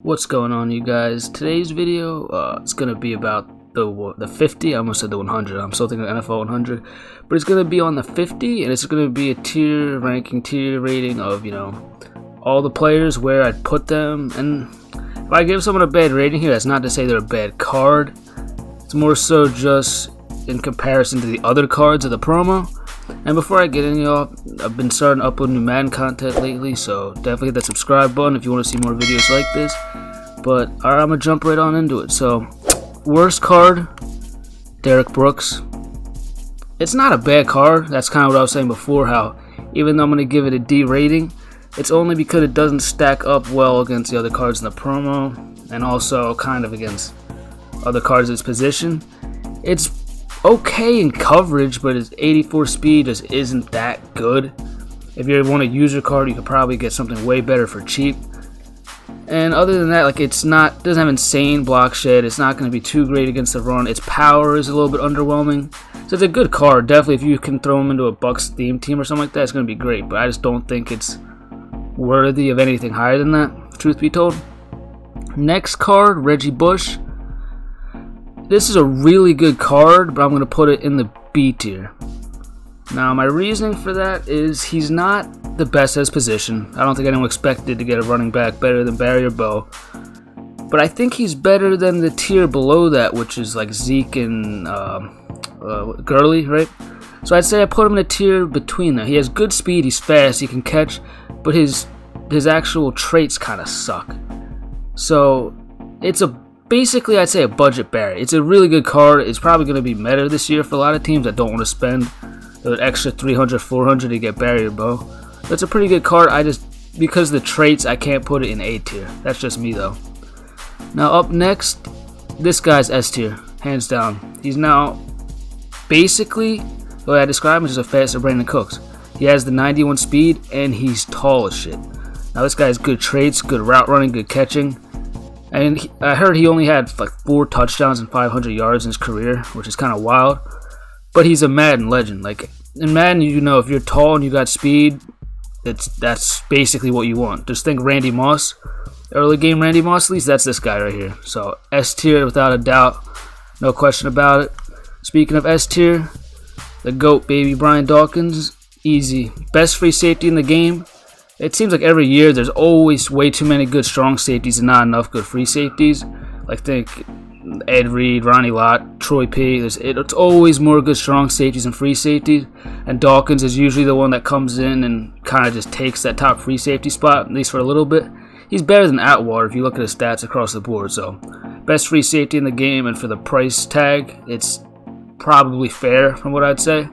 What's going on, you guys? Today's video it's gonna be about the 50. I almost said the 100. I'm still thinking NFL 100, but it's gonna be on the 50, and it's gonna be a tier rating of all the players, where I'd put them. And if I give someone a bad rating here, that's not to say they're a bad card. It's more so just in comparison to the other cards of the promo. And before I get into y'all, I've been starting to upload new Madden content lately, so definitely hit that subscribe button if you want to see more videos like this. But alright, I'm gonna jump right on into it. So, worst card, Derrick Brooks. It's not a bad card. That's kind of what I was saying before, how even though I'm gonna give it a D rating, it's only because it doesn't stack up well against the other cards in the promo, and also kind of against other cards in its position. It's okay in coverage, but its 84 speed just isn't that good. If you want a user card, you could probably get something way better for cheap. And other than that, like, doesn't have insane block shed. It's not going to be too great against the run. Its power is a little bit underwhelming. So it's a good card. Definitely, if you can throw him into a Bucks theme team or something like that, it's going to be great. But I just don't think it's worthy of anything higher than that, truth be told. Next card, Reggie Bush. This is a really good card, but I'm going to put it in the B tier. Now, my reasoning for that is he's not the best at his position. I don't think anyone expected to get a running back better than Barry or Bo. But I think he's better than the tier below that, which is like Zeke and Gurley, right? So I'd say I put him in a tier between them. He has good speed, he's fast, he can catch, but his actual traits kind of suck. So it's basically, I'd say a budget Barry. It's a really good card. It's probably going to be meta this year for a lot of teams that don't want to spend an extra 300, 400 to get Barry or Bo. That's a pretty good card. Because of the traits, I can't put it in A tier. That's just me, though. Now, up next, this guy's S tier, hands down. He's now basically, the way I describe him, is just a faster Brandon Cooks. He has the 91 speed, and he's tall as shit. Now, this guy has good traits, good route running, good catching. And I heard he only had like 4 touchdowns and 500 yards in his career, which is kind of wild. But he's a Madden legend. Like, in Madden, if you're tall and you got speed, that's basically what you want. Just think Randy Moss. Early game Randy Moss, at least that's this guy right here. So S tier without a doubt. No question about it. Speaking of S tier, the GOAT, baby, Brian Dawkins. Easy. Best free safety in the game. It seems like every year there's always way too many good strong safeties and not enough good free safeties. Like, think Ed Reed, Ronnie Lott, Troy P. It's always more good strong safeties and free safeties. And Dawkins is usually the one that comes in and kind of just takes that top free safety spot, at least for a little bit. He's better than Atwater if you look at his stats across the board. So, best free safety in the game, and for the price tag, it's probably fair from what I'd say.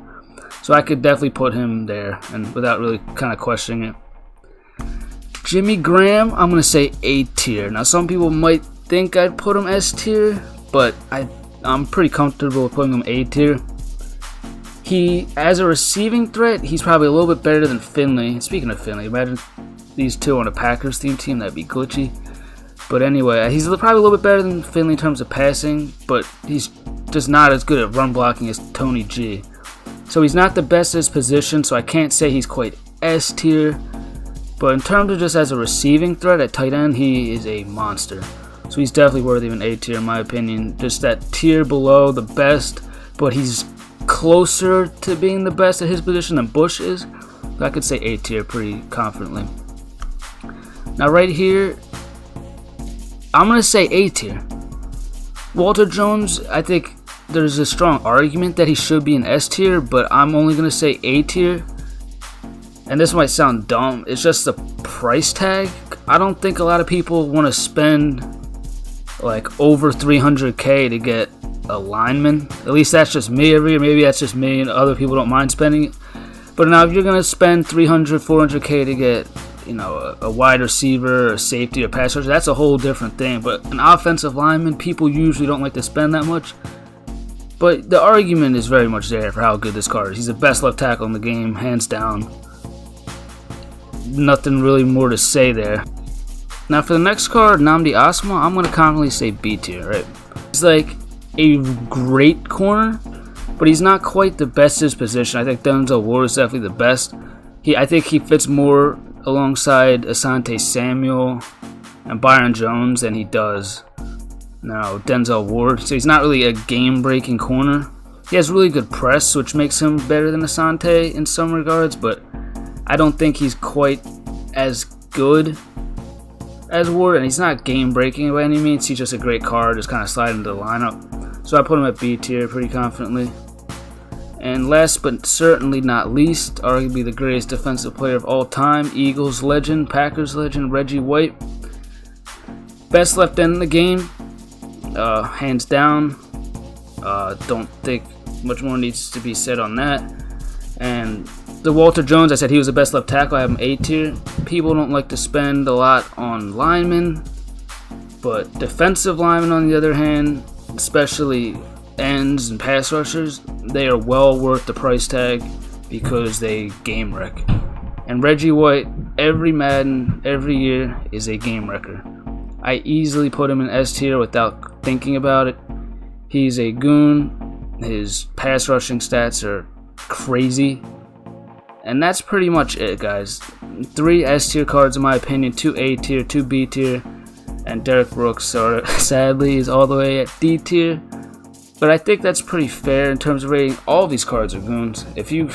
So I could definitely put him there, and without really kind of questioning it. Jimmy Graham, I'm going to say A tier. Now, some people might think I'd put him S tier, but I'm pretty comfortable with putting him A tier. He, as a receiving threat, he's probably a little bit better than Finley. Speaking of Finley, imagine these two on a Packers theme team. That'd be glitchy. But anyway, he's probably a little bit better than Finley in terms of passing, but he's just not as good at run blocking as Tony G. So he's not the best at his position, so I can't say he's quite S tier. But in terms of just as a receiving threat at tight end, he is a monster. So he's definitely worthy of an A tier in my opinion. Just that tier below the best, but he's closer to being the best at his position than Bush is. I could say A tier pretty confidently. Now right here, I'm going to say A tier. Walter Jones, I think there's a strong argument that he should be an S tier, but I'm only going to say A tier. And this might sound dumb, it's just the price tag. I don't think a lot of people want to spend like over 300k to get a lineman. At least that's just me every year. Maybe that's just me and other people don't mind spending it. But now if you're going to spend 300, 400k to get, a wide receiver, a safety, or pass rusher, that's a whole different thing. But an offensive lineman, people usually don't like to spend that much. But the argument is very much there for how good this card is. He's the best left tackle in the game, hands down. Nothing really more to say there. Now for the next card, Namdi Osmo, I'm going to confidently say B tier, right? He's like a great corner, but he's not quite the best in his position. I think Denzel Ward is definitely the best. I think he fits more alongside Asante Samuel and Byron Jones than he does now Denzel Ward. So he's not really a game-breaking corner. He has really good press, which makes him better than Asante in some regards, but I don't think he's quite as good as Ward, and he's not game-breaking by any means. He's just a great card, just kind of slide into the lineup. So I put him at B tier pretty confidently. And last but certainly not least, arguably the greatest defensive player of all time, Eagles legend, Packers legend, Reggie White. Best left end in the game, hands down. Don't think much more needs to be said on that. And the Walter Jones, I said he was the best left tackle. I have him A tier. People don't like to spend a lot on linemen, but defensive linemen, on the other hand, especially ends and pass rushers, they are well worth the price tag because they game wreck. And Reggie White, every Madden, every year, is a game wrecker. I easily put him in S tier without thinking about it. He's a goon. His pass rushing stats are crazy. And that's pretty much it, guys. 3 S tier cards in my opinion, 2 A tier, 2 B tier, and Derrick Brooks sadly is all the way at D tier. But I think that's pretty fair in terms of rating. All of these cards are goons. You're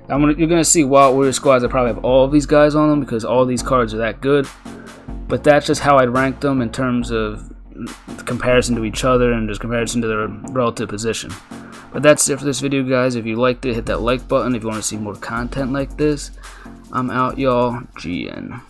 gonna see Wild Warrior squads that probably have all of these guys on them because all these cards are that good. But that's just how I'd rank them in terms of comparison to each other and just comparison to their relative position. But that's it for this video, guys. If you liked it, hit that like button. If you want to see more content like this, I'm out, y'all. GN.